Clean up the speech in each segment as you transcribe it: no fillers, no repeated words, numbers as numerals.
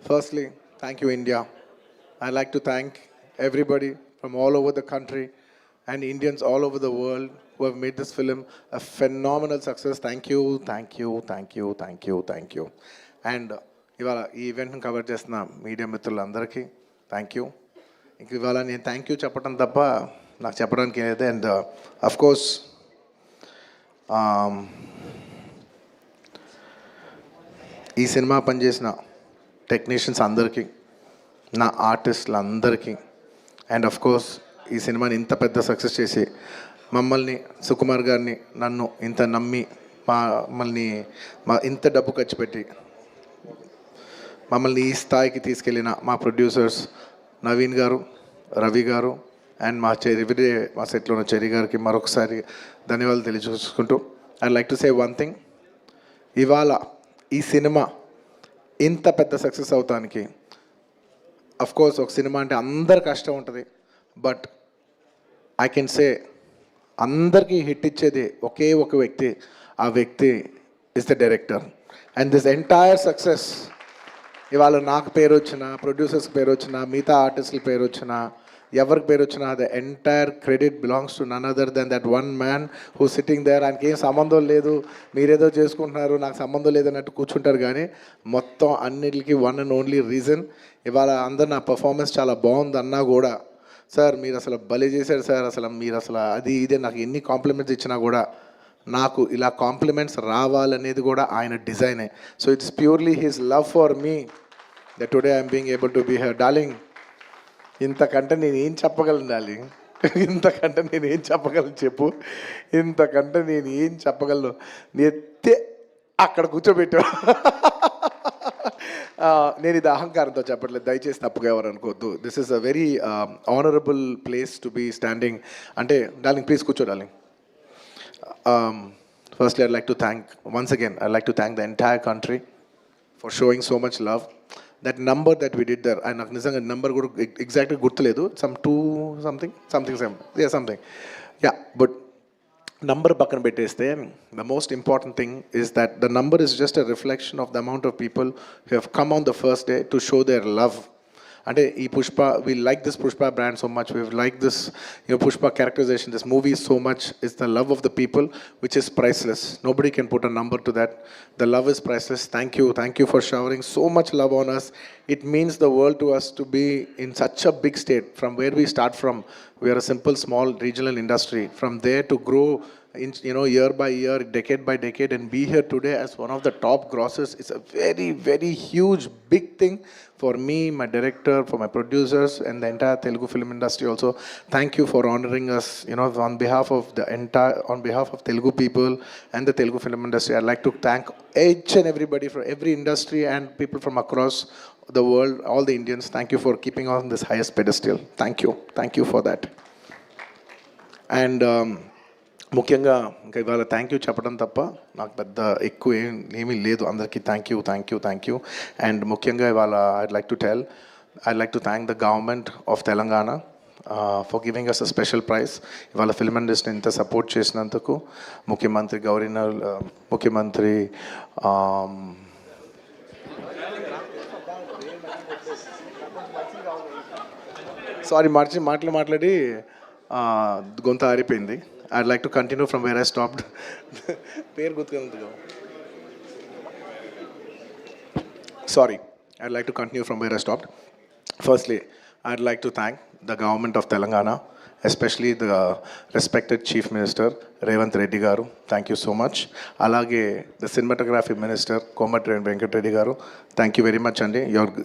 Firstly, thank you, India. I'd like to thank everybody from all over the country and Indians all over the world who have made this film a phenomenal success. Thank you, thank you, thank you, thank you, thank you. And ఇవాళ ఈ ఈవెంట్ని cover చేస్తున్న media మిత్రులందరికీ thank you. ఇంక ఇవాళ నేను thank you చెప్పడం తప్ప నాకు చెప్పడానికి ఏదైతే అండ్ అఫ్కోర్స్ ఈ సినిమా పనిచేసిన టెక్నీషియన్స్ అందరికీ, నా ఆర్టిస్టులు అందరికీ, అండ్ ఆఫ్ కోర్స్ ఈ సినిమాని ఇంత పెద్ద సక్సెస్ చేసి మమ్మల్ని సుకుమార్ గారిని నన్ను ఇంత నమ్మి మమ్మల్ని ఇంత డబ్బు ఖర్చు పెట్టి మమ్మల్ని ఈ స్థాయికి తీసుకెళ్ళిన మా ప్రొడ్యూసర్స్ నవీన్ గారు, రవి గారు అండ్ మా ఎవ్రీడే మా సెట్లో ఉన్న చెరి గారికి మరొకసారి ధన్యవాదాలు తెలియజేసుకుంటూ I like to say one thing. ఇవాళ ఈ సినిమా ఇంత పెద్ద సక్సెస్ అవుతానికి కోర్స్ ఒక సినిమా అంటే అందరు కష్టం ఉంటుంది, బట్ ఐ కెన్ సే అందరికీ హిట్ ఇచ్చేది ఒకే ఒక వ్యక్తి, ఆ వ్యక్తి is the director. And this entire success ఇవాళ నాకు పేరు వచ్చినా, ప్రొడ్యూసర్స్కి పేరు వచ్చినా, మిగతా ఆర్టిస్టుల పేరు వచ్చినా, ఎవరికి పేరు వచ్చినా the entire credit belongs to none other than that one man who sitting there. ఆయనకి ఏం సంబంధం లేదు, మీరేదో చేసుకుంటున్నారు, నాకు సంబంధం లేదన్నట్టు కూర్చుంటారు. కానీ మొత్తం అన్నిటికీ వన్ అండ్ ఓన్లీ రీజన్ ఇవాళ అందరు నా పర్ఫార్మెన్స్ చాలా బాగుంది అన్నా కూడా, సార్ మీరు అసలు భలే చేశారు సార్, అసలు మీరు అసలు అది ఇదే నాకు ఎన్ని కాంప్లిమెంట్స్ ఇచ్చినా కూడా నాకు ఇలా కాంప్లిమెంట్స్ రావాలనేది కూడా ఆయన డిజైనే. So it's purely his love for me that today I'm being able to be here. Darling, ఇంతకంటే నేను ఏం చెప్పగలను డార్లింగ్? ఇంతకంటే నేను ఏం చెప్పగలను చెప్పు? ఇంతకంటే నేను ఏం చెప్పగలను? ఎత్తే అక్కడ కూర్చోబెట్టా. నేను ఇది అహంకారంతో చెప్పట్లేదు, దయచేసి తప్పుగా ఎవరు అనుకోవద్దు. This is a very honourable place to be standing. అంటే డార్లింగ్ ప్లీజ్ కూర్చో darling. Firstly, I'd like to thank, once again, I'd like to thank the entire country for showing so much love. That number that we did there, నాకు నిజంగా number కూడా ఎగ్జాక్ట్గా గుర్తులేదు, some 2 something. But number పక్కన పెట్టేస్తే the most important thing is that the number is just a reflection of the amount of people who have come on the first day to show their love. అంటే ఈ Pushpa, we like this Pushpa brand so much, we like this Pushpa characterization, this movie so much. Is the love of the people which is priceless. Nobody can put a number to that. The love is priceless. Thank you for showering so much love on us. It means the world to us to be in such a big state. From where we start from, we are a simple small regional industry. From there to grow in, year by year, decade by decade, and be here today as one of the top grossers, it's a very, very huge, big thing for me, my director, for my producers, and the entire Telugu film industry also. Thank you for honoring us, on behalf of Telugu people and the Telugu film industry. I'd like to thank each and everybody from every industry and people from across the world, all the Indians. Thank you for keeping on this highest pedestal. Thank you for that. And ముఖ్యంగా ఇంకా ఇవాళ thank you చెప్పడం తప్ప నాకు పెద్ద ఎక్కువ ఏమీ లేదు. అందరికీ థ్యాంక్ యూ. అండ్ ముఖ్యంగా ఇవాళ I'd like to thank the government of Telangana for giving us a special prize. ఇవాళ ఫిల్మ్ ఇండస్ట్రీని ఇంత సపోర్ట్ చేసినందుకు ముఖ్యమంత్రి సారీ మాట్లాడి గొంత ఆరిపోయింది. I'd like to continue from where I stopped. Sorry, I'd like to continue from where I stopped. Firstly, I'd like to thank the government of Telangana, especially the respected Chief Minister Revanth Reddy garu. Thank you so much. Alage the cinematography minister Komatreddy Venkat Reddy garu. Thank you very much andi.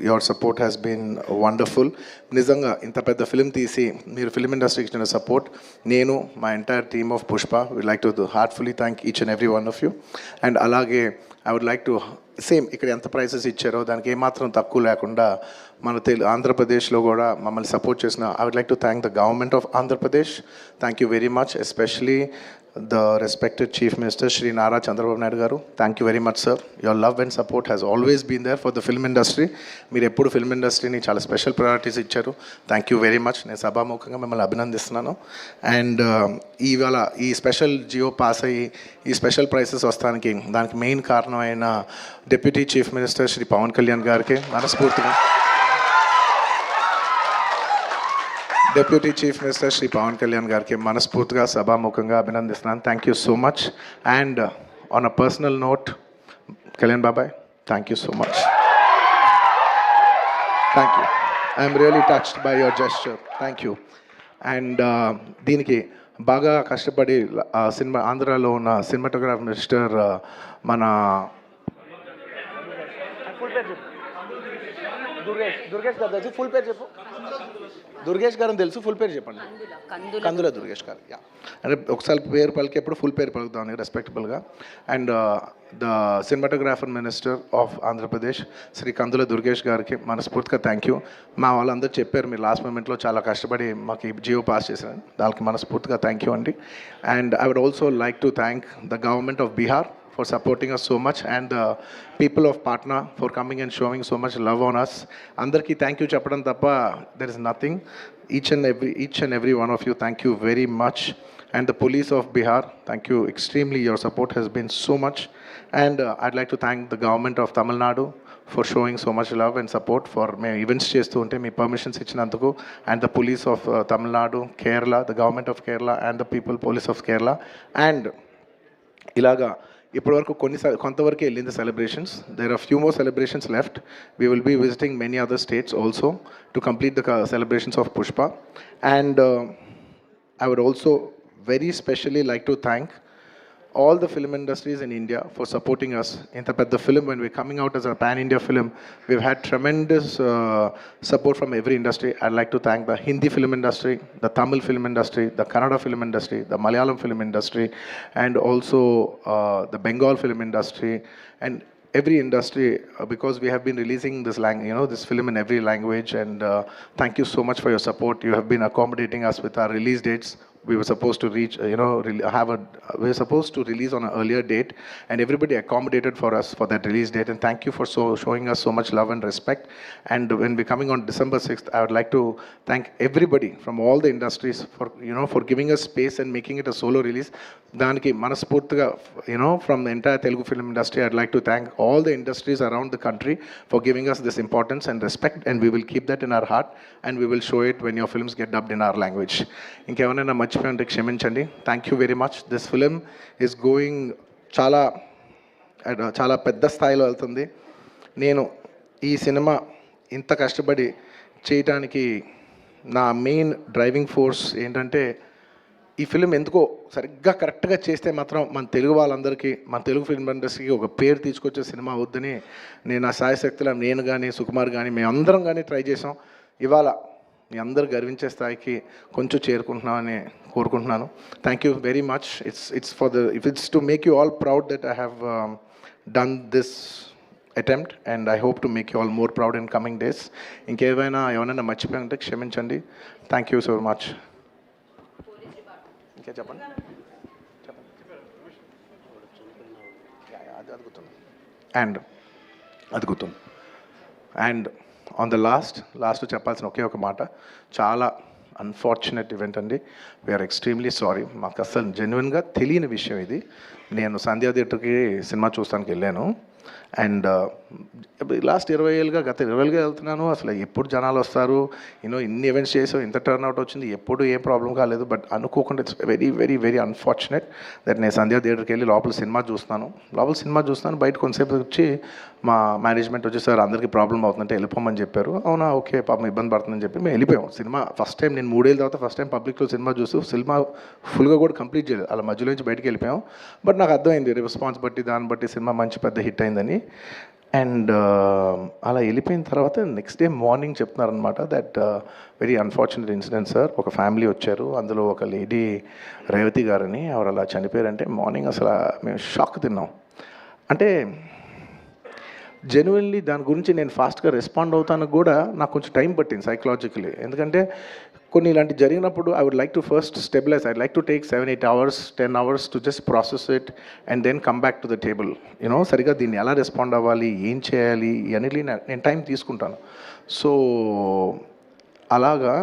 Your support has been wonderful. Nizanga inta pedda film teesi meer film industry ki ichina support, nenu my entire team of Pushpa would like to heartfully thank each and every one of you. And alage I would like to same ఇక్కడ ఎంత prices ఇచ్చారో దానికి ఏమాత్రం తక్కువ లేకుండా మన ఆంధ్రప్రదేశ్లో కూడా మమ్మల్ని సపోర్ట్ చేసిన I would like to thank the government of Andhra Pradesh. Thank you very much. Especially the respected Chief Minister Shri Nara Chandrababu Naidu garu. Thank you very much, sir. Your love and support has always been there for the film industry. మీరు ఎప్పుడు film ఇండస్ట్రీని చాలా special priorities ఇచ్చారు. Thank you very much. నేను సభాముఖంగా మిమ్మల్ని అభినందిస్తున్నాను. And ఇవాళ ఈ స్పెషల్ జియో పాస్ అయ్యి ఈ స్పెషల్ ప్రైసెస్ వస్తానికి దానికి మెయిన్ కారణమైన deputy chief minister Shri Pawan Kalyan గారికి మనస్ఫూర్తిగా, deputy chief minister Shri Pawan Kalyan గారికి మనస్ఫూర్తిగా సభాముఖంగా అభినందిస్తున్నాను. Thank you so much. And on a personal note, Kalyan బాబాయ్, thank you so much. Thank you. I'm really touched by your gesture. Thank you. And దీనికి బాగా కష్టపడి సినిమా ఆంధ్రాలో ఉన్న సినిమాటోగ్రాఫ్ మినిస్టర్ మన దుర్గేష్ గారు తెలుసు, ఫుల్ పేరు చెప్పు. దుర్గేష్ గారు తెలుసు, ఫుల్ పేరు చెప్పండి. కందుల దుర్గేష్ గారు. యా, అంటే ఒకసారి పేరు పలికేప్పుడు ఫుల్ పేరు పలుకుతామని రెస్పెక్టబుల్గా. And the cinematographer minister of Andhra Pradesh Shri Kandula Durgesh గారికి మనస్ఫూర్తిగా థ్యాంక్ యూ. మా వాళ్ళందరూ చెప్పారు మీరు లాస్ట్ మూమెంట్లో చాలా కష్టపడి మాకు ఈ జియో పాస్ చేశారు, దానికి మనస్ఫూర్తిగా థ్యాంక్ యూ అండి. And I would also like to thank the government of Bihar for supporting us so much, and the people of Patna for coming and showing so much love on us. Andarki thank you cheppadam tappa there is nothing. Each and every one of you, thank you very much. And the police of Bihar, thank you extremely. Your support has been so much. And I'd like to thank the government of Tamil Nadu for showing so much love and support for me events chestu unte me permissions ichinanduku, and the police of Tamil Nadu, Kerala, the government of Kerala, and the people police of Kerala. And ilaga ఇప్పటివరకు కొంతవరకు వెళ్ళింది celebrations. There are few more celebrations left. We will be visiting many other states also to complete the celebrations of Pushpa. And I would also very specially like to thank all the film industries in India for supporting us. In the film, when we're coming out as a pan-India film, we've had tremendous support from every industry. I'd like to thank the Hindi film industry, the Tamil film industry, the Kannada film industry, the Malayalam film industry, and also the Bengal film industry, and every industry, because we have been releasing this film in every language. And thank you so much for your support. You have been accommodating us with our release dates. We were supposed to reach, we were supposed to release on an earlier date, and everybody accommodated for us for that release date. And thank you for showing us so much love and respect. And when we're coming on December 6th, I would like to thank everybody from all the industries for giving us space and making it a solo release. Daniki manaspurtiga, from the entire Telugu film industry, I'd like to thank all the industries around the country for giving us this importance and respect, and we will keep that in our heart, and we will show it when your films get dubbed in our language. ఇంకేమైనా మర్చిపోయింటే క్షమించండి. Thank you very much. This film is going చాలా పెద్ద స్థాయిలో వెళ్తుంది. నేను ఈ cinema ఇంత కష్టపడి చేయడానికి నా మెయిన్ డ్రైవింగ్ ఫోర్స్ ఏంటంటే, ఈ ఫిలిం ఎందుకో సరిగ్గా కరెక్ట్గా చేస్తే మాత్రం మన తెలుగు వాళ్ళందరికీ, మన తెలుగు ఫిల్మ్ ఇండస్ట్రీకి ఒక పేరు తీసుకొచ్చే సినిమా అవుద్దని నేను నా సాయశక్తిలో నేను కానీ సుకుమార్ కానీ మేమందరం కానీ ట్రై చేసాం. ఇవాళ మీ అందరు గర్వించే స్థాయికి కొంచెం చేరుకుంటున్నామని కోరుకుంటున్నాను. Thank you very much. It's to make you all proud that I have done this attempt, and I hope to make you all more proud in coming days. ఏమైనా మర్చిపోయి ఉంటే క్షమించండి. Thank you so much. ఇంకా చెప్పండి. And on the last చెప్పాల్సిన ఒకే ఒక మాట, చాలా అన్ఫార్చునేట్ ఈవెంట్ అండి. We are extremely sorry. మాకు అసలు జెన్యున్గా తెలియని విషయం ఇది. నేను సంధ్యా థియేటర్కి సినిమా చూస్తానికి వెళ్ళాను, అండ్ లాస్ట్ 20 ఏళ్ళుగా గత 20 ఏళ్ళుగా వెళ్తున్నాను. అసలు ఎప్పుడు జనాలు వస్తారు, ఇన్ని ఈవెంట్స్ చేసాం, ఇంత టర్న్అవుట్ వచ్చింది, ఎప్పుడు ఏ ప్రాబ్లం కాలేదు. బట్ అనుకోకుండా it's very very very unfortunate that నేను సంధ్యా థియేటర్కి వెళ్ళి లోపల సినిమా చూస్తున్నాను. బయట కొంతసేపు వచ్చి మా మేనేజ్మెంట్ వచ్చి, సార్ అందరికీ ప్రాబ్లం అవుతుందంటే వెళ్ళిపోమని చెప్పారు. అవునా, ఓకే, పాపం ఇబ్బంది పడుతుందని చెప్పి మేము వెళ్ళిపోయాం. సినిమా ఫస్ట్ టైం నేను 3 ఏళ్ళ తర్వాత ఫస్ట్ టైం పబ్లిక్లో సినిమా చూస్తూ సినిమా ఫుల్గా కూడా కంప్లీట్ చేయలేదు, అలా మధ్యలో నుంచి బయటకు వెళ్ళిపోయాం. బట్ నాకు అర్థమైంది రెస్పాన్స్ బట్టి, దాన్ని బట్టి సినిమా మంచి పెద్ద హిట్ అయిందని. అండ్ అలా వెళ్ళిపోయిన తర్వాత నెక్స్ట్ డే మార్నింగ్ చెప్తున్నారనమాట that very unfortunate incident sir, ఒక ఫ్యామిలీ వచ్చారు, అందులో ఒక లేడీ రేవతి గారని ఆవిడ అలా చనిపోయారంటే మార్నింగ్ అసలు మేము షాక్ తిన్నాం. అంటే జెన్యున్లీ దాని గురించి నేను ఫాస్ట్గా రెస్పాండ్ అవుతాను కూడా నాకు కొంచెం టైం పట్టింది సైకలాజికలీ. ఎందుకంటే కొన్ని ఇలాంటి జరిగినప్పుడు I would like to first stabilise, I like to take 7-8 hours 10 hours to just process it and then come back to the table. You know సరిగా దీన్ని ఎలా రెస్పాండ్ అవ్వాలి, ఏం చేయాలి ఇవన్నీ నేను టైం తీసుకుంటాను. సో అలాగా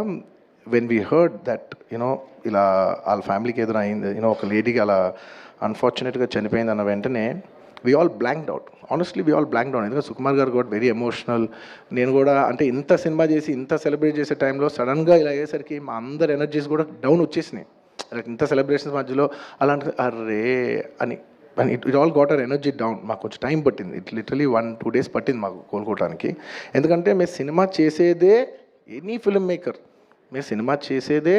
when we heard that you know ఇలా వాళ్ళ ఫ్యామిలీకి ఏదైనా అయింది, యూనో ఒక లేడీకి అలా అన్ఫార్చునేట్గా చనిపోయింది అన్న వెంటనే we all blanked out. Honestly, we all blanked out. ఎందుకంటే సుకుమార్ గారు గోట్ వెరీ ఎమోషనల్. నేను కూడా అంటే ఇంత సినిమా చేసి ఇంత సెలబ్రేట్ చేసే టైంలో సడన్గా ఇలా అయ్యేసరికి మా అందరి ఎనర్జీస్ కూడా డౌన్ వచ్చేసినాయి. ఇంత సెలబ్రేషన్స్ మధ్యలో అలాంటి అర్రే అని it all got our energy down. మాకు కొంచెం టైం పట్టింది. ఇట్ లిటరలీ 1-2 days పట్టింది మాకు కోలుకోవడానికి. ఎందుకంటే మేము సినిమా చేసేదే, ఎనీ ఫిల్మ్ మేకర్ మీరు సినిమా చేసేదే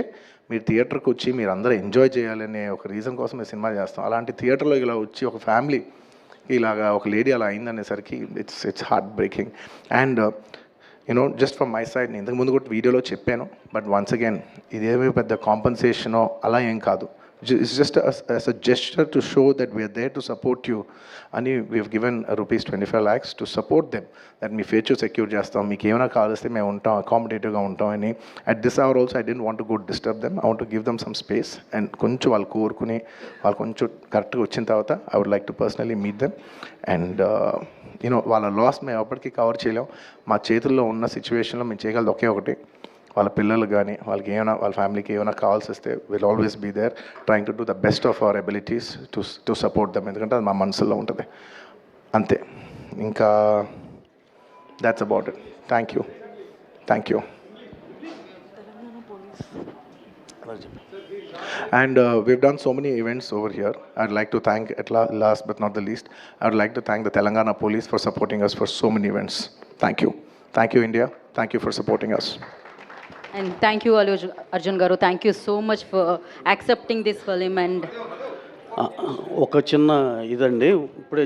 మీరు థియేటర్కి వచ్చి మీరు అందరూ ఎంజాయ్ చేయాలనే ఒక రీజన్ కోసం మేము సినిమా చేస్తాం. అలాంటి థియేటర్లో ఇలా వచ్చి ఒక ఫ్యామిలీ ఇలాగా ఒక లేడీ అలా అయిందనేసరికి it's heart breaking. And you know just from my side, నేను ఇంతకుముందు కూడా వీడియోలో చెప్పాను, బట్ వన్స్ అగైన్ ఇదేమీ పెద్ద కాంపన్సేషనో అలా ఏం కాదు. It's just as a gesture to show that we are there to support you. And we have given rupees 25 lakhs to support them. That me future secure చేస్తాం, మీకు ఏమైనా కావాల్స్తే మేము ఉంటాం, అకామిడేటివ్గా ఉంటాం అని. At this hour also I didn't want to go disturb them. I want to give them some space. And కొంచెం వాళ్ళు కోరుకుని వాళ్ళు కొంచెం కరెక్ట్గా వచ్చిన తర్వాత I would like to personally meet them. And you know వాళ్ళ లాస్ మేము ఎప్పటికీ కవర్ చేయలేం. మా చేతుల్లో ఉన్న సిచ్యువేషన్లో మేము చేయగలదు ఒకే ఒకటి, వాళ్ళ పిల్లలు కానీ వాళ్ళకి ఏమైనా వాళ్ళ ఫ్యామిలీకి ఏమైనా కావాల్సి వస్తే will always be there trying to do the best of our abilities to support them. ఎందుకంటే అది మా మనసులో ఉంటుంది అంతే. ఇంకా that's about it. Thank you. And we've done so many events over here. I'd like to thank, at last but not the least, I'd like to thank the Telangana Police for supporting us for so many events. Thank you India, thank you for supporting us. And thank you Arjun garu, thank you so much for accepting this film. And ఒక చిన్న ఇదండి, ఇప్పుడే